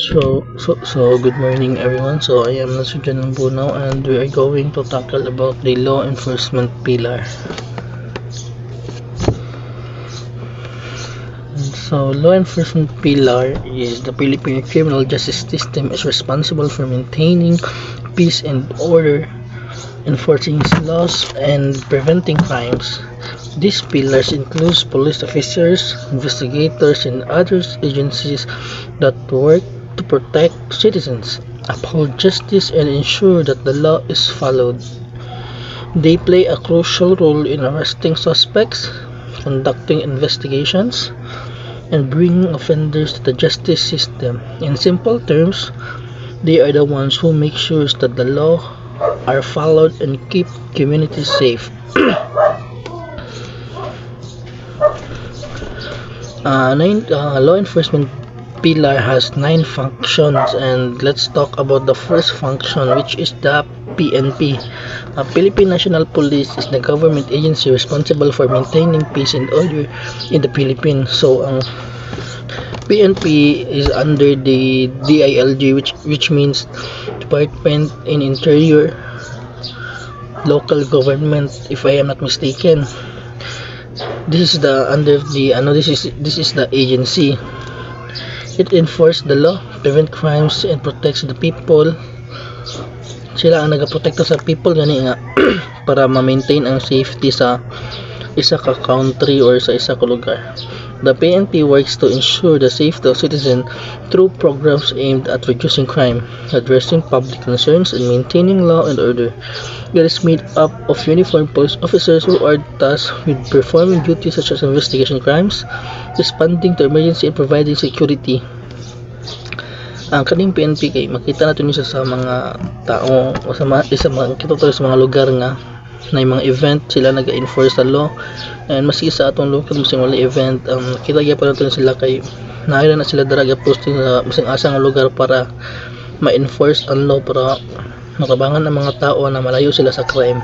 So good morning everyone. So I am Nasujan Bunao and we are going to tackle about the law enforcement pillar. So law enforcement pillar is the Philippine criminal justice system is responsible for maintaining peace and order, enforcing laws and preventing crimes. These pillars include police officers, investigators, and other agencies that work to protect citizens, uphold justice, and ensure that the law is followed. They play a crucial role in arresting suspects, conducting investigations, and bringing offenders to the justice system. In simple terms, they are the ones who make sure that the law are followed and keep communities safe. Law enforcement pillar has 9 functions, and let's talk about the first function, which is the PNP. Philippine National Police is the government agency responsible for maintaining peace and order in the Philippines. So ang PNP is under the DILG, which means Department in Interior Local Government, if I am not mistaken. This is the under the this is the agency. It enforces the law, prevent crimes, and protects the people. Sila ang nagaprotekta sa people gani nga para ma-maintain ang safety sa isa ka country or sa isa ka lugar. The PNP works to ensure the safety of citizens through programs aimed at reducing crime, addressing public concerns, and maintaining law and order. It is made up of uniformed police officers who are tasked with performing duties such as investigation crimes, responding to emergency, and providing security. Ang kaning PNP kay makita natin isa sa mga tao o sa makita tayo sa mga lugar nga na mga event sila naga-enforce sa law, and maski sa atong local masing wala event kita gyapon natin sila kay naayra na sila dara posting sa masing asa nga lugar para ma-enforce ang law para matabangan ang mga tao na malayo sila sa crime.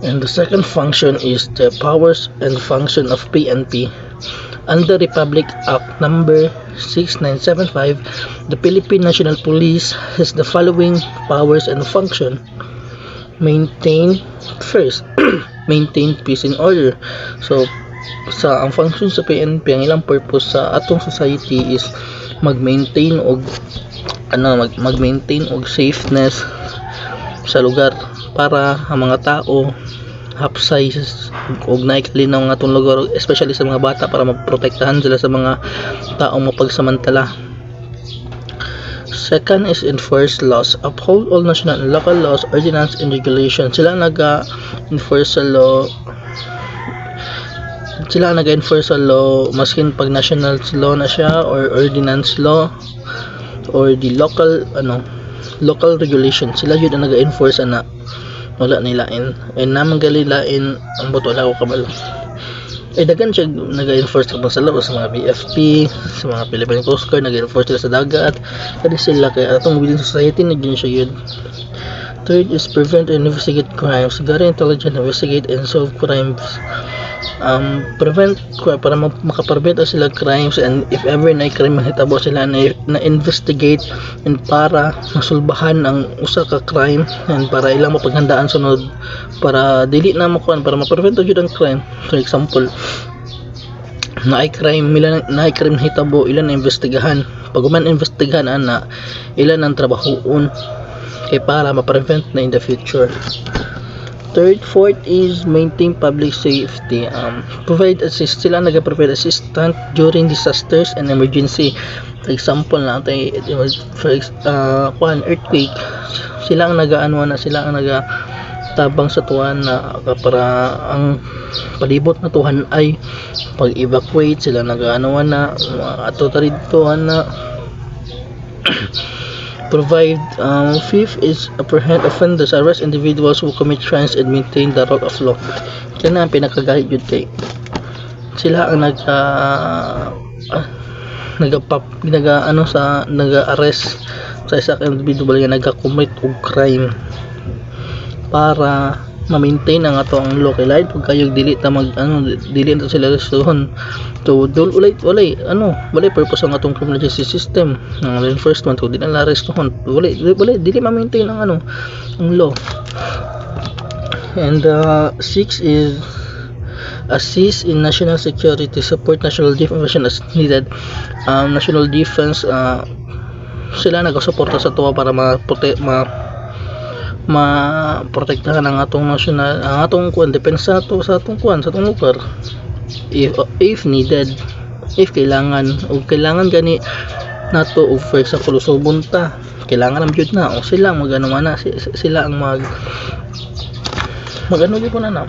And the second function is the powers and function of PNP. Under Republic Act number 6975, the Philippine National Police has the following powers and function. Maintain peace and order. So ang function sa PNP, ang ilang purpose sa atong society is mag-maintain og safeness sa lugar para ang mga tao hapsay og naikalinaw nga atong lugar, especially sa mga bata, para maprotektahan sila sa mga taong mapagsamantala. Second is enforce laws. Uphold all national and local laws, ordinance, and regulations. Sila naga-enforce sa law. Maskin pag national law na siya or ordinance law or the local regulation. Sila yun ang naga-enforce na wala nilain and namang galilain ang boto wala ko kabalo dagan siya naga-enforce sa law sa mga BFP, sa mga Philippine Coast Guard, naga-enforce sila sa dagat kaya sila kaya atong within society naging siya yun. Third is prevent and investigate crimes. Gari intelligent investigate and solve crimes. Prevent para makaprevent sila crimes, and if ever na crime mahitabo sila na investigate and para masulbahan ang usa ka crime and para ilang mapaghandaan sunod para dili na makuan para ma-prevent jud ang crime. For example, na crime hitabo ilan na investigahan, pag man investigahan ana ilan ang trabahoon kay para ma-prevent na in the future. Fourth is maintain public safety. Sila nag-provide assistance during disasters and emergency. For example natin earthquake, sila ang nagatabang sa tuwan na para ang palibot na tuhan ay pag-evacuate sila na ato taridtuhan na provide. Fifth is apprehend offenders, arrest individuals who commit crimes, and maintain the rule of law. Kaya na ang pinakagahit yun kay sila ang nag-arrest sa isa ka individual nga nag-commit og crime para ma-maintain ang ato ang law kay lain pag kayo dili ta mag dili na sila restohon. So walay purpose ang atong criminal justice system ng law enforcement kung dili na restohon walay dili ma-maintain ang ang law. And 6 is assist in national security, support national defense as needed. National defense sila nagasuporta sa tuwa para ma-protektahan ang atong national ang atong depensa sa atong lugar if needed, if kailangan gani nato o for example usubon ta kailangan ang jud na o sila sila ang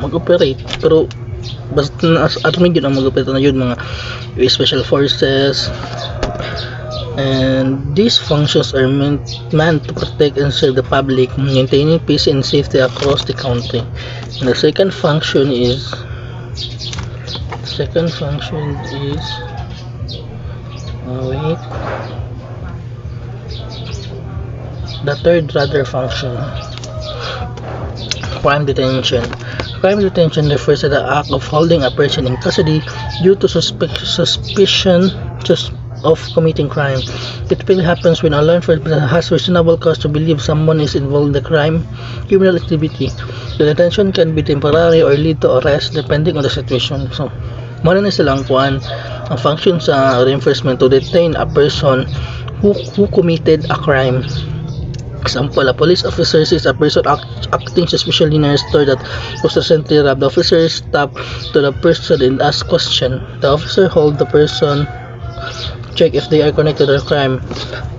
mag-operate pero basta army yun ang mag-operate na yun mga special forces. And these functions are meant to protect and serve the public, maintaining peace and safety across the country. And the second function is the third function, crime detention. Crime detention refers to the act of holding a person in custody due to suspicion of committing crime. It typically happens when a law enforcement has reasonable cause to believe someone is involved in the criminal activity. The detention can be temporary or lead to arrest depending on the situation. So, muna na silang ang function sa law enforcement to detain a person who committed a crime. Example, a police officer sees a person acting suspiciously in a store that was recently robbed. The officer stops to the person and asks question. The officer holds the person, check if they are connected to the crime.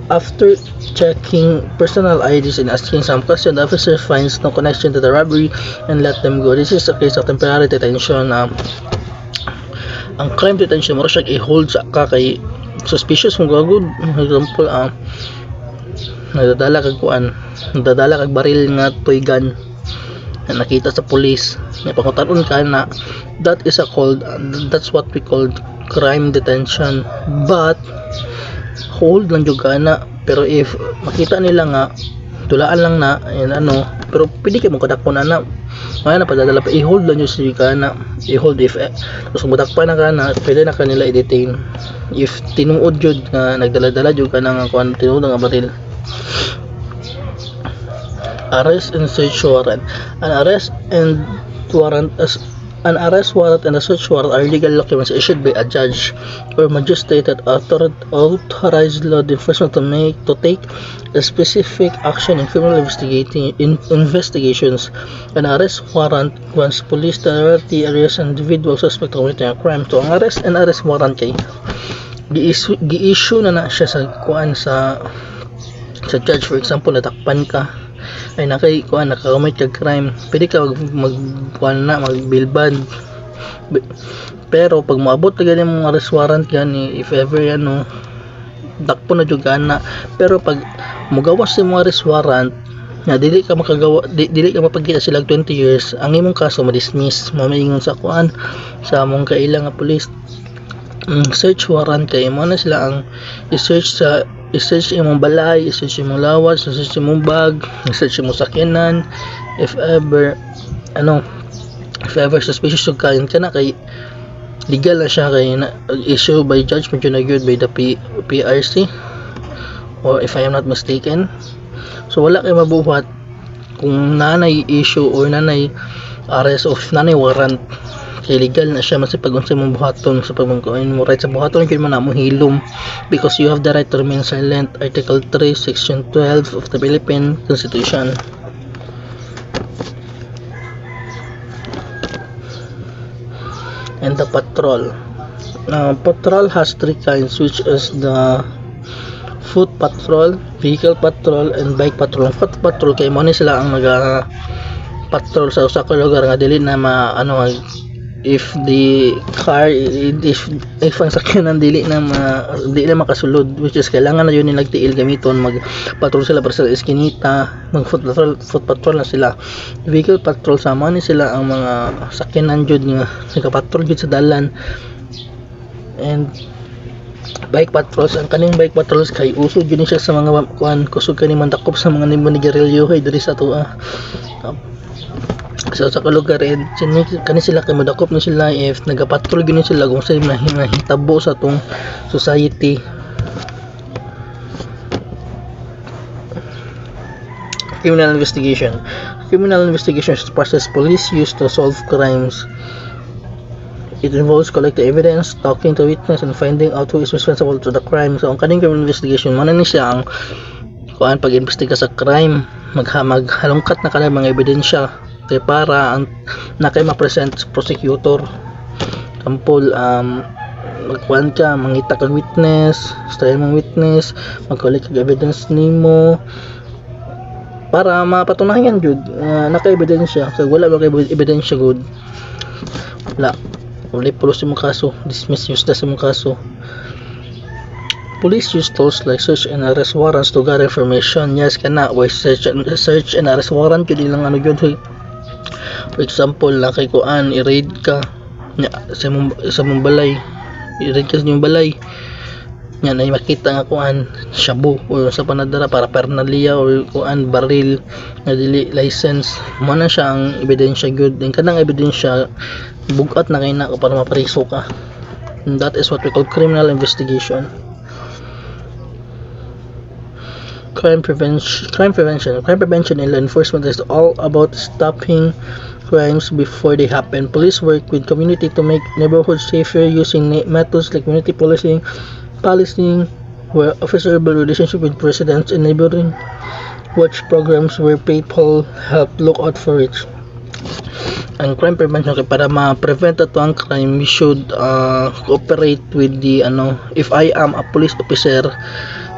After checking personal IDs and asking some questions, the officer finds no connection to the robbery and let them go. This is a case of temporary detention. Ang crime detention mo siya i-hold sa kay suspicious mong gagod. For example, nadadala kag baril nga toy gun na nakita sa police may pangutanon ka na that's what we call crime detention, but hold lang jud na pero if makita nila nga tulaan lang na pero pwede kay mo kadakon na may padadala pa i-hold lang jud ka na i-hold if so mudakpan na ka na pwede na kanila i-detain if tinuod jud nga nagdala-dala jud ka na nga tinuod nga baril. Arrest and search warrant. An arrest warrant and a search warrant are legal documents issued by a judge or magistrate that authorize law enforcement to take a specific action in criminal investigations. An arrest warrant grants police the authority arrest an individual suspect of committing a crime. So ang arrest warrant kay gi-issue na siya sa judge. For example, natakpan ka ay nakakamit kag crime, pwede ka magbilban pero pag maabot na ganyan mga arrest warrant gani if ever dakpo na jud na pero pag mugawas sa mga arrest warrant na dili ka mapagkita sila 20 years ang imong kaso ma-dismiss mamaingon sa sa among kailang nga police. Search warrant kay mo na sila ang i-search imong balay, i-search imong lawas, i-search imong bag, i-search imong sakyanan if ever suspicious of kain kana kay legal na siya kay issue by judge medyo na good by the PRC or if I am not mistaken. So wala kay mabuhat kung nanay issue or nanay arrest of nanay warrant kay legal na siya masipag unsay mong buhaton sa pagmangkuin mo right sa buhaton kay mo na mo hilom because you have the right to remain silent. Article 3 section 12 of the Philippine Constitution. And the patrol. Patrol has three kinds, which is the foot patrol, vehicle patrol, and bike patrol. Foot patrol kay mo ni sila ang patrol sa usa ka lugar nga dili na if the car if ang sakyanan dili na makasulod, which is kailangan na yun nagtiil gamiton mag-patrol sila para sa eskinita, mag-foot patrol na sila. Vehicle patrol sama ni sila ang mga sakyanan jud nga nagapatrol jud sa dalan. And bike patrols, ang kaning bike patrols kay usod yun siya sa mga kusog kani man takop sa mga nigerilyo hay diri sa sa kalugar kani sila kay madakop na sila if nagapatrol gyud sila kung sa mahitabo sa atong society. Criminal investigation is the process police use to solve crimes. It involves collecting evidence, talking to witness, and finding out who is responsible to the crime. So ang kaning criminal investigation man ni siya ang kuan pag-imbestiga sa crime, maghalongkat na kanang mga ebidensya kay para ang nakay ma-present sa prosecutor. Example, magkuan ka, mangita kag witness, style mong witness, mag-collect kag evidence nimo para mapatunayan jud naka-ebidensya. Kag wala ba kay ebidensya good, wala pulos yung kaso, dismiss useless yung kaso. Police use tools like search and arrest warrants to gather information. Yes, kana why search and arrest warrant yun lang ano yun. For example, kay kuan i-raid ka sa mong balay, i-raid ka sa mong balay, yan ay makita nga kuan shabu o sa panadara para parnalia o kuan baril na dili license, mo na siya ang ebidensya good. Din kanang ebidensya bugat na kay na para mapariso ka. And that is what we call criminal investigation. Crime prevention and law enforcement is all about stopping crimes before they happen. Police work with community to make neighborhoods safer using methods like community policing, where officer build relationship with residents, and neighboring watch programs where people help look out for it. Ang crime prevention, para ma-prevent ato ang crime, we should cooperate with the if I am a police officer,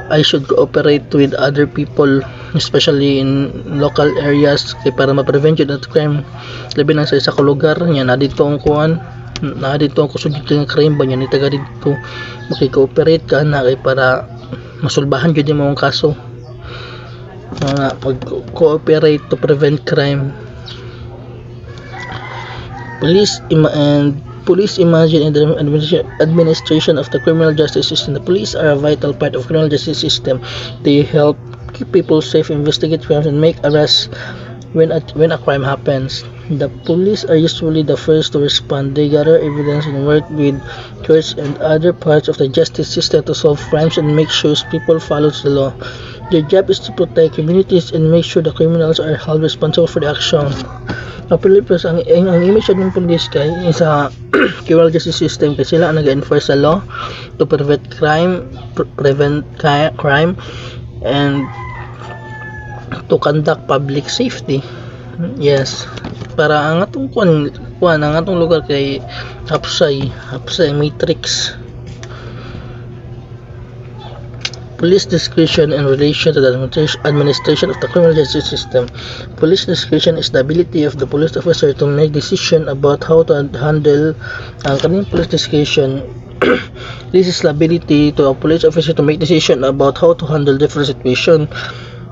I should cooperate with other people, especially in local areas, kay para ma-prevent yun at crime. Labi na sa isa ka lugar niya na dito ang kuan, na dito ang kusog ng crime ba niya, ni taga dito makikooperate ka na kay para masulbahan yun yung mga kaso. Pag-cooperate to prevent crime. Police imagine in the administration of the criminal justice system. The police are a vital part of criminal justice system. They help keep people safe, investigate crimes, and make arrests when a crime happens. The police are usually the first to respond. They gather evidence and work with courts and other parts of the justice system to solve crimes and make sure people follow the law. Their job is to protect communities and make sure the criminals are held responsible for the action. Ang Pilipinas, ang image ng police kay sa criminal justice system kasi sila ang nag-enforce sa law to prevent crime and to conduct public safety. Yes, para ang atong kuan ang atong lugar kay hapsay matrix. Police discretion in relation to the administration of the criminal justice system. Police discretion is the ability of the police officer to make decision about how to handle ang kaning police discretion. This is the ability to a police officer to make decision about how to handle different situations.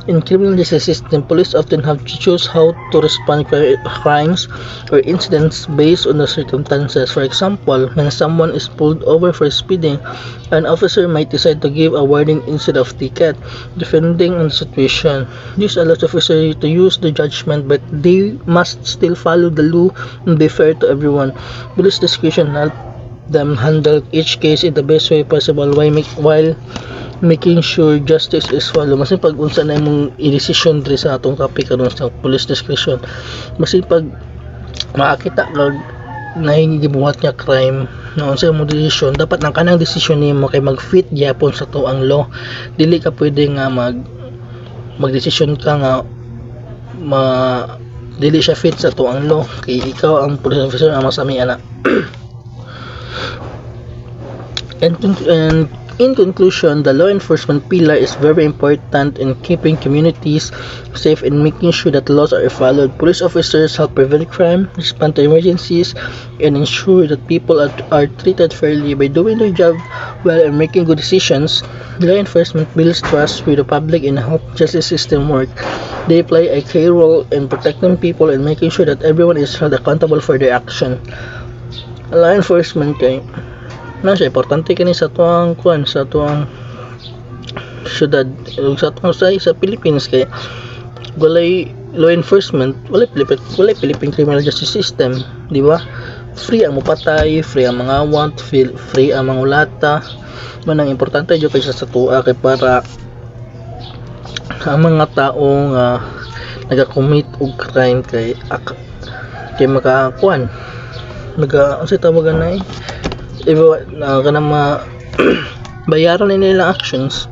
In criminal justice system, police often have to choose how to respond to crimes or incidents based on the circumstances. For example, when someone is pulled over for speeding, an officer might decide to give a warning instead of ticket, depending on the situation. This allows officers to use the judgment, but they must still follow the law and be fair to everyone. Police discretion helps them handle each case in the best way possible while making sure justice is followed. Masin pag unsa na imong i-decision diri sa atong topic karon sa police discretion, masin pag makakita kag nahigibuhat nga crime na unsa imong decision, dapat ang kanang decision nimo kay mag-fit gyapon sa tuang law. Dili ka pwede nga mag-decision ka nga dili siya fit sa tuang law kay ikaw ang police officer ang masami ana. And in conclusion, the law enforcement pillar is very important in keeping communities safe and making sure that laws are followed. Police officers help prevent crime, respond to emergencies, and ensure that people are treated fairly. By doing their job well and making good decisions, law enforcement builds trust with the public and help justice system work. They play a key role in protecting people and making sure that everyone is held accountable for their action. Law enforcement kay siya importante kini sa tuang sa tuang syudad sa Pilipinas kay walay law enforcement, wala Philippine criminal justice system, di ba? Free ang mupatay, free ang mga want, free ang mga ulata. Man ang importante jud kaysa sa tuwa kay para ang mga taong naga-commit og crime kay makakuan unsay tawagan na kanang bayaran na nila actions.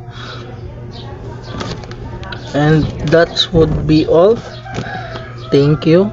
And that would be all. Thank you.